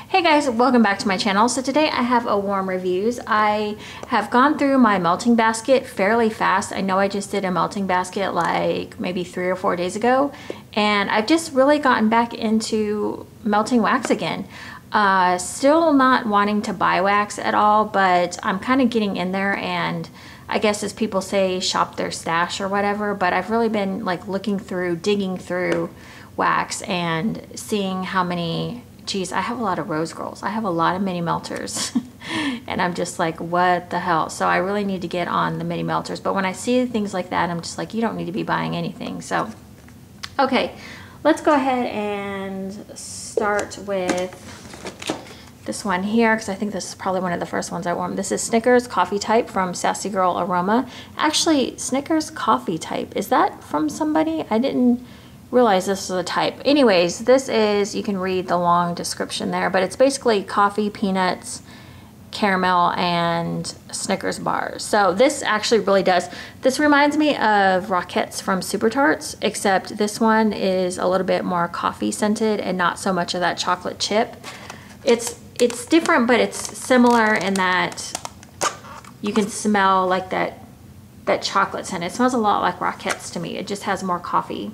Hey guys, welcome back to my channel. So today I have a warm reviews. I have gone through my melting basket fairly fast. I know I just did a melting basket like maybe 3 or 4 days ago, and I've just really gotten back into melting wax again. Still not wanting to buy wax at all, but I'm kind of getting in there, and I guess as people say, shop their stash or whatever, but I've really been like looking through, digging through wax and seeing how many, geez, I have a lot of rose girls. I have a lot of mini melters and I'm just like, what the hell? So I really need to get on the mini melters. But when I see things like that, I'm just like, you don't need to be buying anything. So, okay, let's go ahead and start with this one here, because I think this is probably one of the first ones I warmed. This is Snickers Coffee Type from Sassy Girl Aroma. Actually, Snickers Coffee Type, is that from somebody? I didn't realize this was a type. Anyways, this is, you can read the long description there, but it's basically coffee, peanuts, caramel, and Snickers bars. So this actually really does, this reminds me of Rockettes from Super Tarts, except this one is a little bit more coffee scented and not so much of that chocolate chip. It's different, but it's similar in that you can smell like that chocolate scent. It smells a lot like Rockettes to me. It just has more coffee.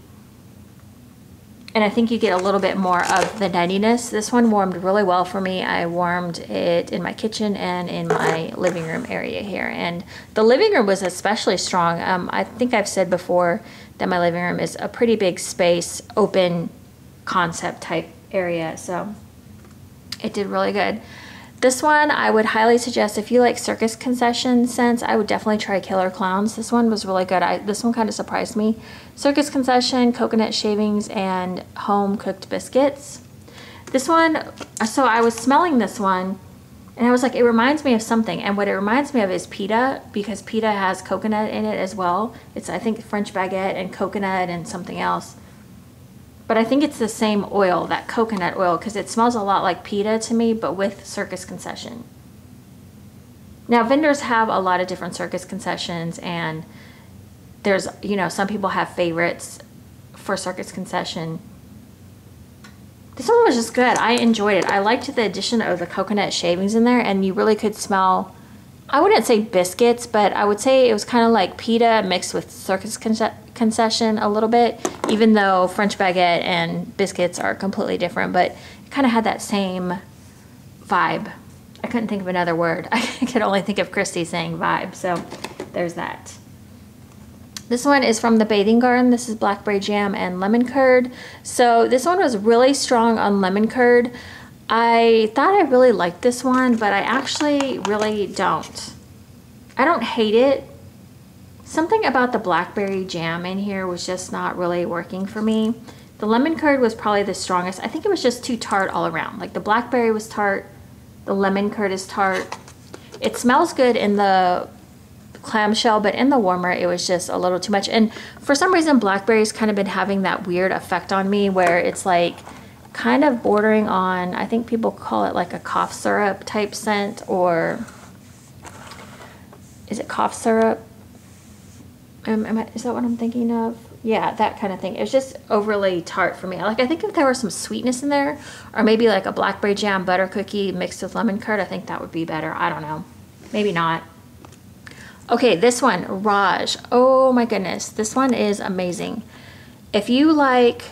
And I think you get a little bit more of the nuttiness. This one warmed really well for me. I warmed it in my kitchen and in my living room area here. And the living room was especially strong. I think I've said before that my living room is a pretty big space, open concept type area. So it did really good. This one I would highly suggest if you like circus concession scents. I would definitely try Killer Clowns. This one was really good. This one kind of surprised me. Circus concession, coconut shavings, and home cooked biscuits. This one, so I was smelling this one and I was like, it reminds me of something. And what it reminds me of is pita, because pita has coconut in it as well. It's, I think, French baguette and coconut and something else. But I think it's the same oil, that coconut oil, because it smells a lot like pita to me, but with circus concession. Now, vendors have a lot of different circus concessions, and there's, you know, some people have favorites for circus concession. This one was just good. I enjoyed it. I liked the addition of the coconut shavings in there, and you really could smell, I wouldn't say biscuits, but I would say it was kind of like pita mixed with circus concession a little bit, even though French baguette and biscuits are completely different, but it kind of had that same vibe. I couldn't think of another word. I could only think of Christy saying vibe, so there's that. This one is from the Bathing Garden. This is blackberry jam and lemon curd. So this one was really strong on lemon curd. I thought I really liked this one, but I actually really don't. I don't hate it. Something about the blackberry jam in here was just not really working for me. The lemon curd was probably the strongest. I think it was just too tart all around. Like the blackberry was tart, the lemon curd is tart. It smells good in the clamshell, but in the warmer it was just a little too much. And for some reason blackberry's kind of been having that weird effect on me where it's like kind of bordering on, I think people call it like a cough syrup type scent, or is it cough syrup? Is that what I'm thinking of? Yeah, that kind of thing. It's just overly tart for me. Like, I think if there was some sweetness in there, or maybe like a blackberry jam butter cookie mixed with lemon curd, I think that would be better. I don't know. Maybe not. Okay, this one, Raj. Oh my goodness. This one is amazing. If you like,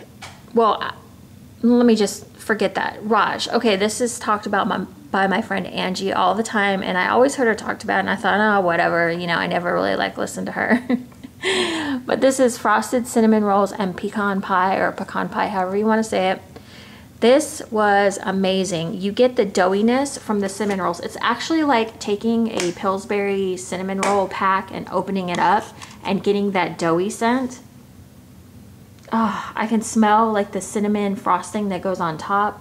well, let me just forget that. Raj. Okay, this is talked about by my friend Angie all the time, and I always heard her talked about it, and I thought, oh, whatever. You know, I never really like listened to her. But this is frosted cinnamon rolls and pecan pie, or pecan pie, however you want to say it. This was amazing. You get the doughiness from the cinnamon rolls. It's actually like taking a Pillsbury cinnamon roll pack and opening it up and getting that doughy scent. Oh, I can smell like the cinnamon frosting that goes on top.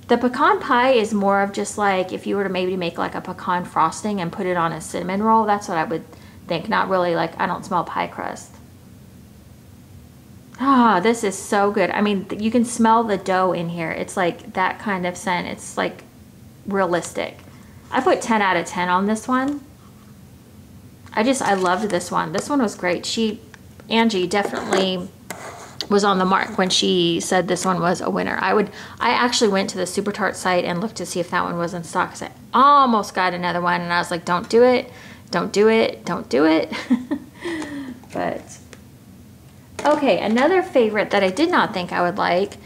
The pecan pie is more of just like if you were to maybe make like a pecan frosting and put it on a cinnamon roll. That's what I would think. Not really like, I don't smell pie crust. Ah, this is so good. I mean, you can smell the dough in here. It's like that kind of scent. It's like realistic. I put 10 out of 10 on this one. I loved this one. This one was great. Angie definitely was on the mark when she said this one was a winner. I actually went to the Super Tart site and looked to see if that one was in stock, because I almost got another one, and I was like, don't do it, don't do it, don't do it. But okay, another favorite that I did not think I would like,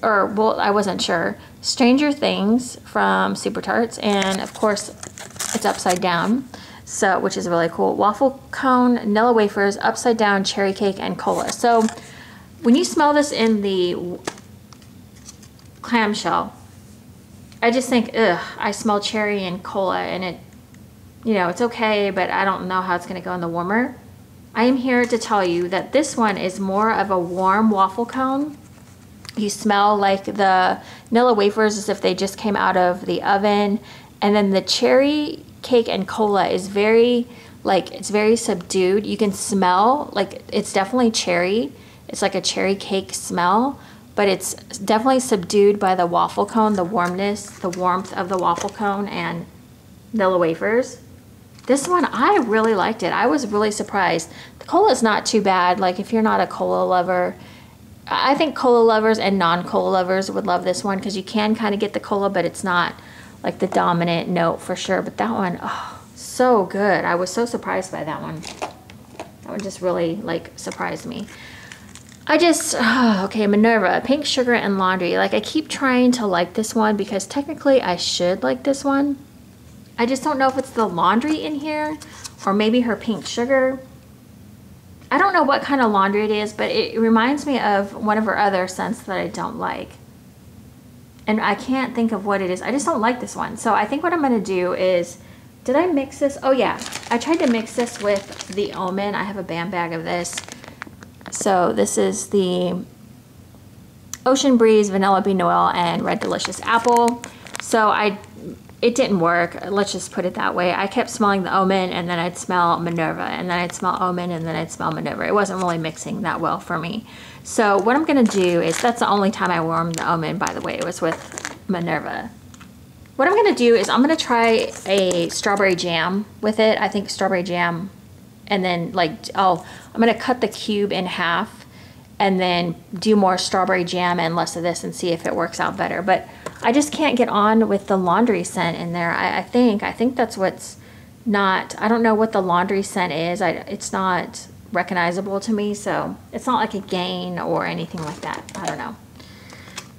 well, I wasn't sure. Stranger Things from Super Tarts, and of course it's upside down, so which is really cool. Waffle cone, vanilla wafers, upside down, cherry cake, and cola. So when you smell this in the clamshell, I just think, ugh, I smell cherry and cola, and it, you know, it's okay, but I don't know how it's gonna go in the warmer. I am here to tell you that this one is more of a warm waffle cone. You smell like the vanilla wafers as if they just came out of the oven. And then the cherry cake and cola is very, like, it's very subdued. You can smell, like, it's definitely cherry. It's like a cherry cake smell, but it's definitely subdued by the waffle cone, the warmness, the warmth of the waffle cone and vanilla wafers. This one, I really liked it. I was really surprised. The cola is not too bad. Like, if you're not a cola lover, I think cola lovers and non-cola lovers would love this one, because you can kind of get the cola, but it's not like the dominant note for sure. But that one, oh, so good. I was so surprised by that one. That one just really, like, surprised me. Okay, Minerva, pink sugar and laundry. Like, I keep trying to like this one because technically I should like this one. I just don't know if it's the laundry in here or maybe her pink sugar. I don't know what kind of laundry it is, but it reminds me of one of her other scents that I don't like. And I can't think of what it is. I just don't like this one. So I think what I'm going to do is, did I mix this? Oh yeah, I tried to mix this with the Omen. I have a bam bag of this. So this is the Ocean Breeze, Vanilla Bean Noel, and Red Delicious Apple. So it didn't work. Let's just put it that way. I kept smelling the Omen, and then I'd smell Minerva, and then I'd smell Omen, and then I'd smell Minerva. It wasn't really mixing that well for me. So what I'm gonna do is, that's the only time I warmed the Omen, by the way, it was with Minerva. What I'm gonna do is I'm gonna try a strawberry jam with it. I think strawberry jam, and then I'm gonna cut the cube in half and then do more strawberry jam and less of this and see if it works out better. But I just can't get on with the laundry scent in there. I think that's what's not, I don't know what the laundry scent is. It's not recognizable to me, so it's not like a Gain or anything like that. I don't know.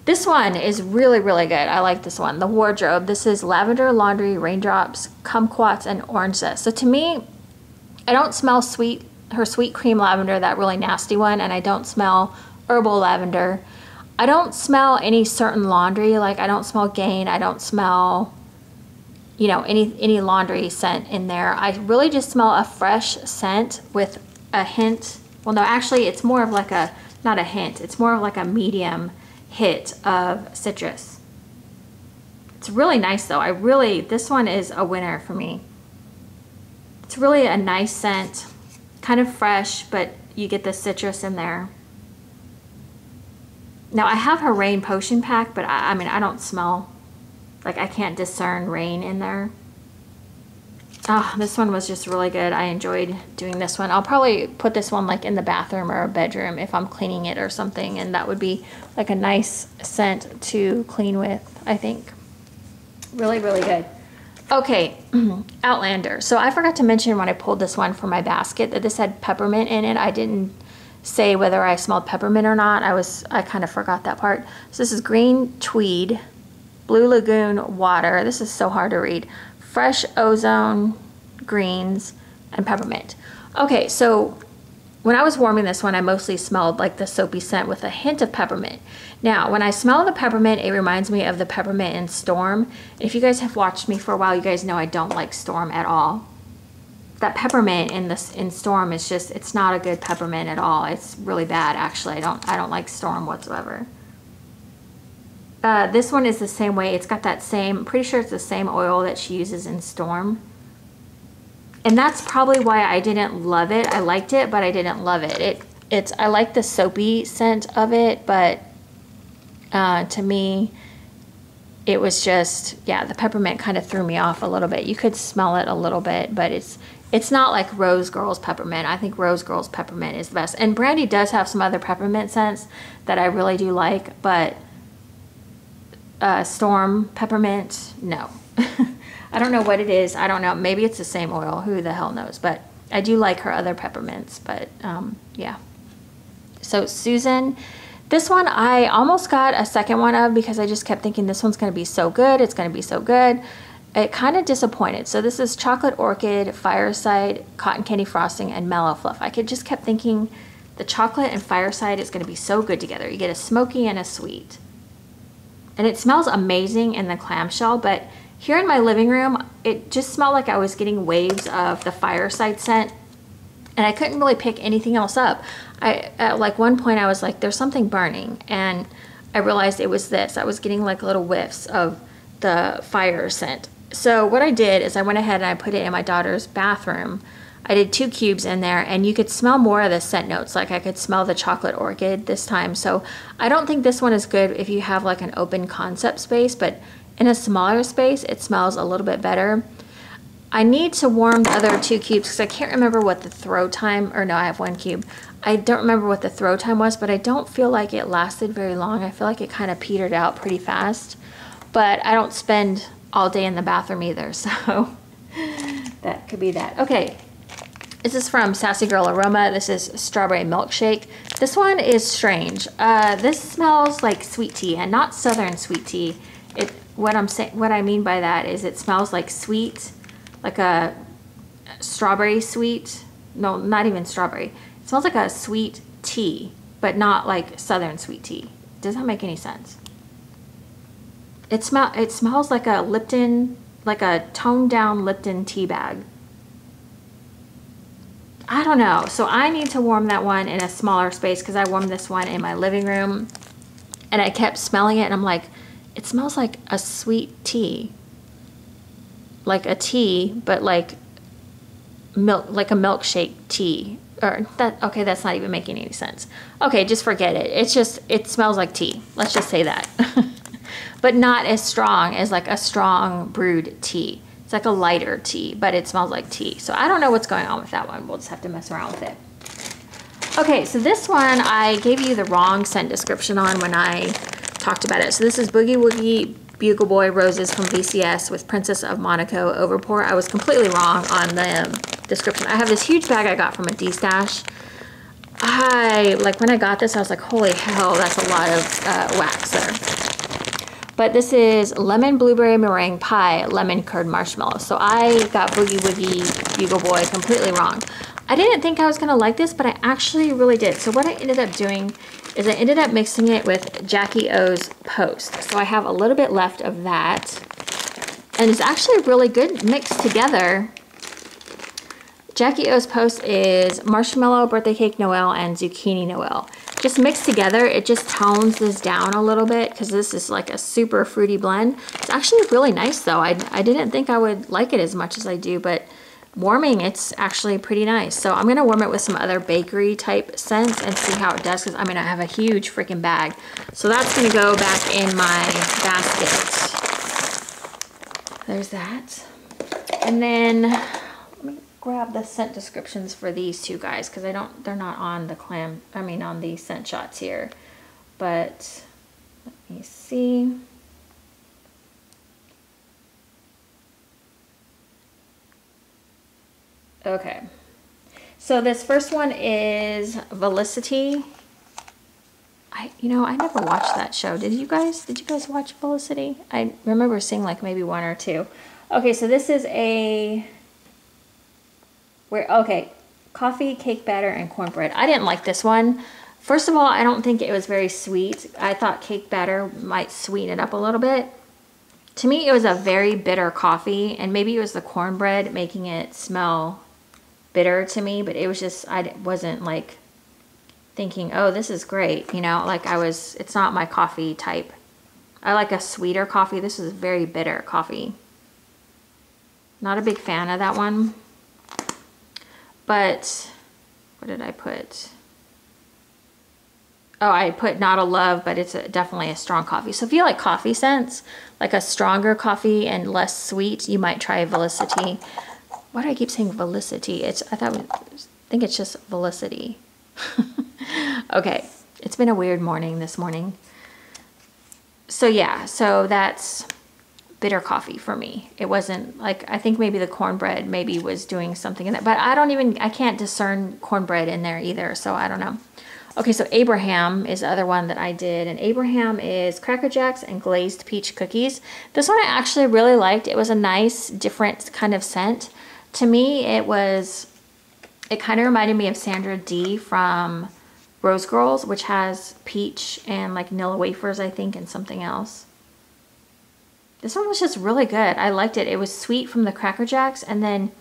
This one is really, really good. I like this one. The Wardrobe. This is Lavender, Laundry, Raindrops, Kumquats, and Orange Zest. So to me, I don't smell her sweet cream lavender, that really nasty one, and I don't smell herbal lavender. I don't smell any certain laundry, like I don't smell Gain, I don't smell, you know, any laundry scent in there. I really just smell a fresh scent with a hint, well no, actually it's more of like a, not a hint, it's more of like a medium hit of citrus. It's really nice though. This one is a winner for me. It's really a nice scent, kind of fresh, but you get the citrus in there. Now I have her Rain Potion Pack, but I mean, I don't smell, like I can't discern rain in there. Oh, this one was just really good. I enjoyed doing this one. I'll probably put this one like in the bathroom or a bedroom if I'm cleaning it or something, and that would be like a nice scent to clean with, I think. Really, really good. Okay, Outlander. So I forgot to mention when I pulled this one from my basket that this had peppermint in it. I didn't say whether I smelled peppermint or not. I kind of forgot that part. So this is Green Tweed, Blue Lagoon Water. This is so hard to read. Fresh Ozone, Greens, and Peppermint. Okay, so when I was warming this one, I mostly smelled like the soapy scent with a hint of peppermint. Now, when I smell the peppermint, it reminds me of the peppermint in Storm. If you guys have watched me for a while, you guys know I don't like Storm at all. That peppermint in Storm is just, it's not a good peppermint at all. It's really bad, actually. I don't like Storm whatsoever. This one is the same way. It's got that same, I'm pretty sure it's the same oil that she uses in Storm. And that's probably why I didn't love it. I liked it, but I didn't love it. I like the soapy scent of it, but to me, it was just, yeah, the peppermint kind of threw me off a little bit. You could smell it a little bit, but It's not like Rose Girls Peppermint. I think Rose Girls Peppermint is the best. And Brandy does have some other peppermint scents that I really do like, but Storm Peppermint, no. I don't know what it is. I don't know. Maybe it's the same oil. Who the hell knows? But I do like her other peppermints, but yeah. So Susan, this one I almost got a second one of because I just kept thinking this one's going to be so good. It's going to be so good. It kind of disappointed. So this is Chocolate Orchid, Fireside, Cotton Candy Frosting, and Mellow Fluff. I just kept thinking the chocolate and Fireside is going to be so good together. You get a smoky and a sweet. And it smells amazing in the clamshell, but here in my living room, it just smelled like I was getting waves of the Fireside scent, and I couldn't really pick anything else up. At like one point I was like, there's something burning, and I realized it was this. I was getting like little whiffs of the fire scent. So what I did is I went ahead and I put it in my daughter's bathroom. I did 2 cubes in there, and you could smell more of the scent notes. Like I could smell the Chocolate Orchid this time. So I don't think this one is good if you have like an open concept space, but in a smaller space, it smells a little bit better. I need to warm the other 2 cubes because I can't remember what the throw time, or no, I have 1 cube. I don't remember what the throw time was, but I don't feel like it lasted very long. I feel like it kind of petered out pretty fast, but I don't spend all day in the bathroom either, so that could be that. Okay, this is from Sassy Girl Aroma. This is Strawberry Milkshake. This one is strange. This smells like sweet tea, and not Southern sweet tea. What I mean by that is it smells like sweet, like a strawberry sweet. No, not even strawberry. It smells like a sweet tea, but not like Southern sweet tea. Does that make any sense? It smells like a Lipton, like a toned down Lipton tea bag. I don't know. So I need to warm that one in a smaller space because I warmed this one in my living room, and I kept smelling it, and I'm like, it smells like a sweet tea. Like a tea, but like milk, like a milkshake tea. Or that, okay, that's not even making any sense. Okay, just forget it. It smells like tea. Let's just say that. But not as strong as like a strong brewed tea. It's like a lighter tea, but it smells like tea. So I don't know what's going on with that one. We'll just have to mess around with it. Okay, so this one I gave you the wrong scent description on when I talked about it. So this is Boogie Woogie Bugle Boy Roses from VCS with Princess of Monaco Overpour. I was completely wrong on the description. I have this huge bag I got from a D-stash. When I got this, I was like, holy hell, that's a lot of wax there. But this is Lemon Blueberry Meringue Pie Lemon Curd Marshmallow. So I got Boogie Woogie Bugle Boy completely wrong. I didn't think I was going to like this, but I actually really did. So what I ended up doing is I ended up mixing it with Jackie O's Post. So I have a little bit left of that. And it's actually really good mixed together. Jackie O's Post is Marshmallow, Birthday Cake Noel, and Zucchini Noel. Just mixed together, it just tones this down a little bit because this is like a super fruity blend. It's actually really nice though. I didn't think I would like it as much as I do, but warming, it's actually pretty nice. So I'm gonna warm it with some other bakery type scents and see how it does, because I mean I have a huge freaking bag. So that's gonna go back in my basket. There's that. And then let me grab the scent descriptions for these 2 guys because they're not on the on the scent shots here. But let me see. Okay, so this first one is Felicity. I never watched that show. Did you guys watch Felicity? I remember seeing like maybe 1 or 2. Okay, so this is coffee, cake batter, and cornbread. I didn't like this one. First of all, I don't think it was very sweet. I thought cake batter might sweeten it up a little bit. To me, it was a very bitter coffee, and maybe it was the cornbread making it smell bitter to me, but it was just, I wasn't like thinking, oh, this is great, it's not my coffee type. I like a sweeter coffee. This is very bitter coffee. Not a big fan of that one. But what did I put? Oh, I put Not a Love, but it's definitely a strong coffee. So if you like coffee scents, like a stronger coffee and less sweet, you might try Felicity. why do I keep saying Velicity? I think it's just Velicity. Okay, it's been a weird morning this morning. So yeah, so that's bitter coffee for me. It wasn't like, I think maybe the cornbread maybe was doing something in that, but I can't discern cornbread in there either, so I don't know. Okay, so Abraham is the other one that I did, and Abraham is Cracker Jacks and glazed peach cookies. This one I actually really liked. It was a nice, different kind of scent. To me, it kind of reminded me of Sandra D from Rose Girls, which has peach and like Nilla wafers, I think, and something else. This one was just really good. I liked it. It was sweet from the Cracker Jacks, and then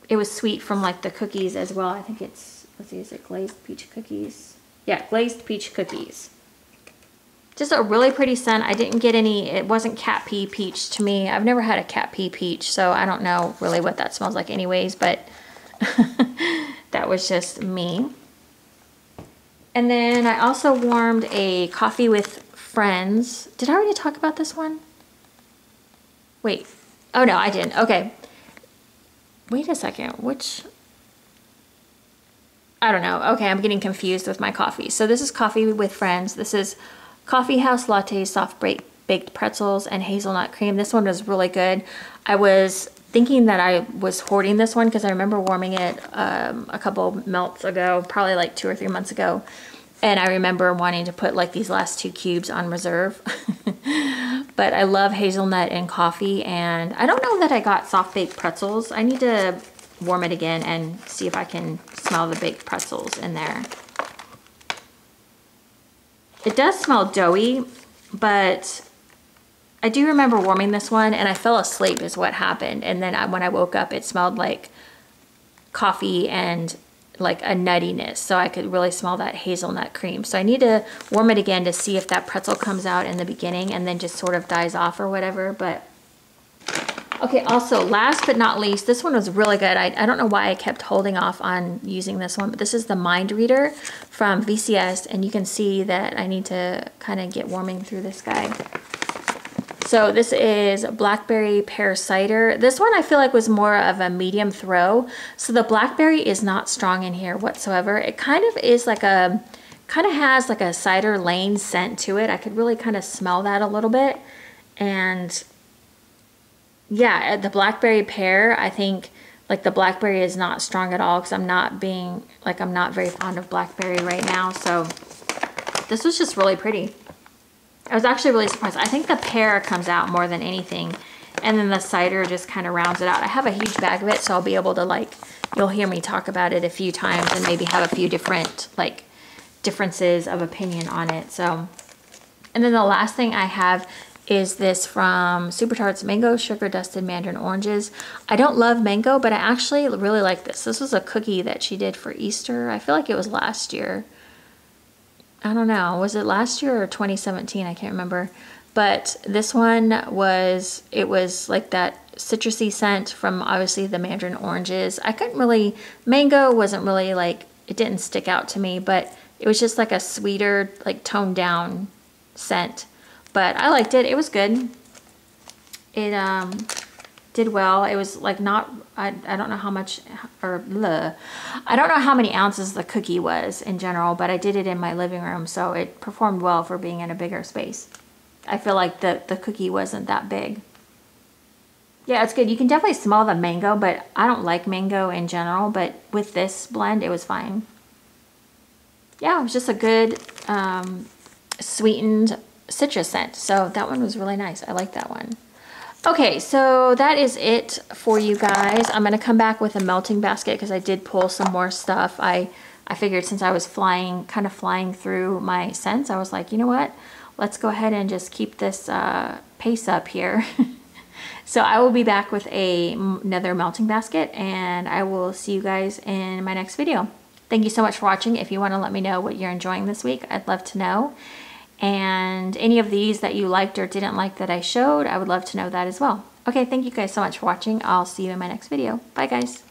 it was sweet from like the cookies as well. I think it's, let's see, is it glazed peach cookies? Yeah, glazed peach cookies. Just a really pretty scent. I didn't get any, it wasn't cat pee peach to me. I've never had a cat pee peach, so I don't know really what that smells like anyways, but that was just me. And then I also warmed a coffee with friends. Did I already talk about this one? Wait. Oh no, I didn't. Okay. Wait a second. Which? I don't know. Okay, I'm getting confused with my coffee. So this is coffee with friends. This is Coffee House Latte, soft baked pretzels, and hazelnut cream. This one was really good. I was thinking that I was hoarding this one because I remember warming it a couple months ago, probably like 2 or 3 months ago. And I remember wanting to put like these last 2 cubes on reserve. But I love hazelnut and coffee, and I don't know that I got soft baked pretzels. I need to warm it again and see if I can smell the baked pretzels in there. It does smell doughy, but I do remember warming this one and I fell asleep is what happened. And then when I woke up, it smelled like coffee and like a nuttiness. So I could really smell that hazelnut cream. So I need to warm it again to see if that pretzel comes out in the beginning and then just sort of dies off or whatever. But okay, also last but not least, this one was really good. I don't know why I kept holding off on using this one, but this is the Mind Reader from VCS, and you can see that I need to kind of get warming through this guy. So this is Blackberry Pear Cider. This one I feel like was more of a medium throw. So the blackberry is not strong in here whatsoever. It kind of is like kind of has like a cider lane scent to it. I could really kind of smell that a little bit. And yeah, the blackberry pear, I think like the blackberry is not strong at all because I'm not very fond of blackberry right now. So this was just really pretty. I was actually really surprised. I think the pear comes out more than anything, and then the cider just kind of rounds it out. I have a huge bag of it, so I'll be able to like, you'll hear me talk about it a few times and maybe have a few different like differences of opinion on it. So, and then the last thing I have is this from Super Tarts Mango Sugar Dusted Mandarin Oranges. I don't love mango, but I actually really like this. This was a cookie that she did for Easter. I feel like it was last year. I don't know, was it last year or 2017? I can't remember. But this one was, it was like that citrusy scent from obviously the mandarin oranges. I couldn't really, mango wasn't really like, it didn't stick out to me, but it was just like a sweeter, like toned down scent. But I liked it, it was good. It did well. It was like not, I don't know how much, or bleh. I don't know how many ounces the cookie was in general, but I did it in my living room, so it performed well for being in a bigger space. I feel like the cookie wasn't that big. Yeah, it's good. You can definitely smell the mango, but I don't like mango in general, but with this blend, it was fine. Yeah, it was just a good sweetened citrus scent, so that one was really nice. I like that one. Okay, so that is it for you guys. I'm going to come back with a melting basket because I did pull some more stuff. I figured since I was kind of flying through my scents, I was like, you know what? Let's go ahead and just keep this pace up here. So I will be back with another melting basket, and I will see you guys in my next video. Thank you so much for watching. If you want to let me know what you're enjoying this week, I'd love to know. And any of these that you liked or didn't like that I showed, I would love to know that as well. Okay, thank you guys so much for watching. I'll see you in my next video. Bye, guys.